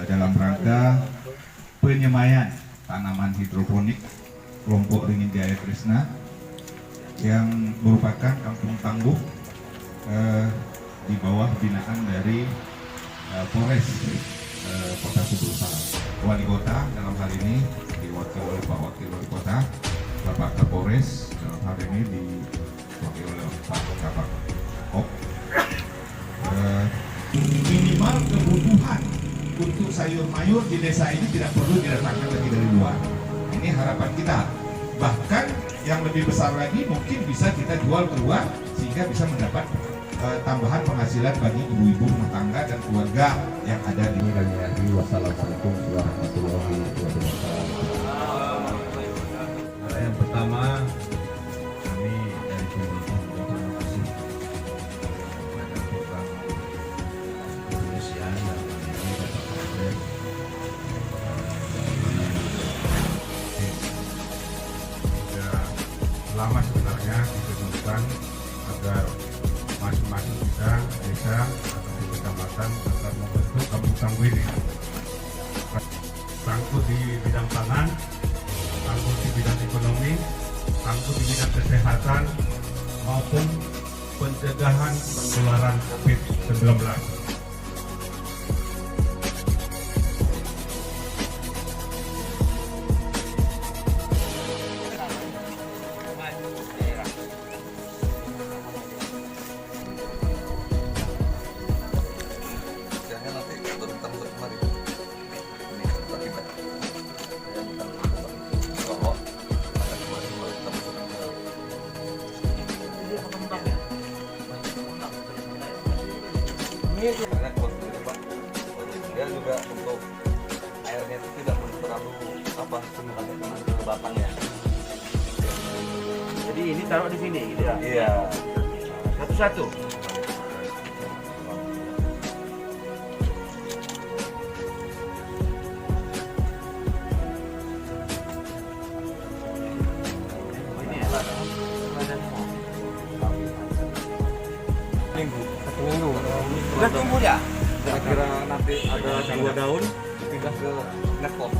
dalam rangka penyemayan tanaman hidroponik kelompok Ringin Jaya Krishna yang merupakan kampung tangguh di bawah binaan dari Polres Kota Sumber. Wali Kota dalam hal ini diwakili oleh Pak Wakil Wali Kota, Bapak Kapolres dalam hal ini diwakili oleh Pak Kabak Op. Minimal kebutuhan untuk sayur mayur di desa ini tidak perlu didatangkan lagi dari luar. Ini harapan kita. Bahkan yang lebih besar lagi mungkin bisa kita jual keluar sehingga bisa mendapat tambahan penghasilan bagi ibu-ibu rumah tangga dan keluarga yang ada di wilayah ini. Wassalamualaikum warahmatullahi wabarakatuh. Yang pertama, kami dari pemerintah terima kasih kepada program kepolisian dan ini Bapak Kapolres sudah lama sebenarnya ditentukan agar masing-masing desa atau di kecamatan agar membentuk kampung tangguh ini. Sangkut di bidang pangan, sangkut di bidang ekonomi, sangkut di bidang kesehatan maupun pencegahan penularan COVID-19. Karena dia juga untuk airnya itu tidak terlalu kelembapan ya. Jadi ini taruh di sini gitu ya? Iya. Satu-satu. Ini ya? Minggu. Udah tumbuh ya? Kira-kira nanti ada 2 daun pindah ke netpot.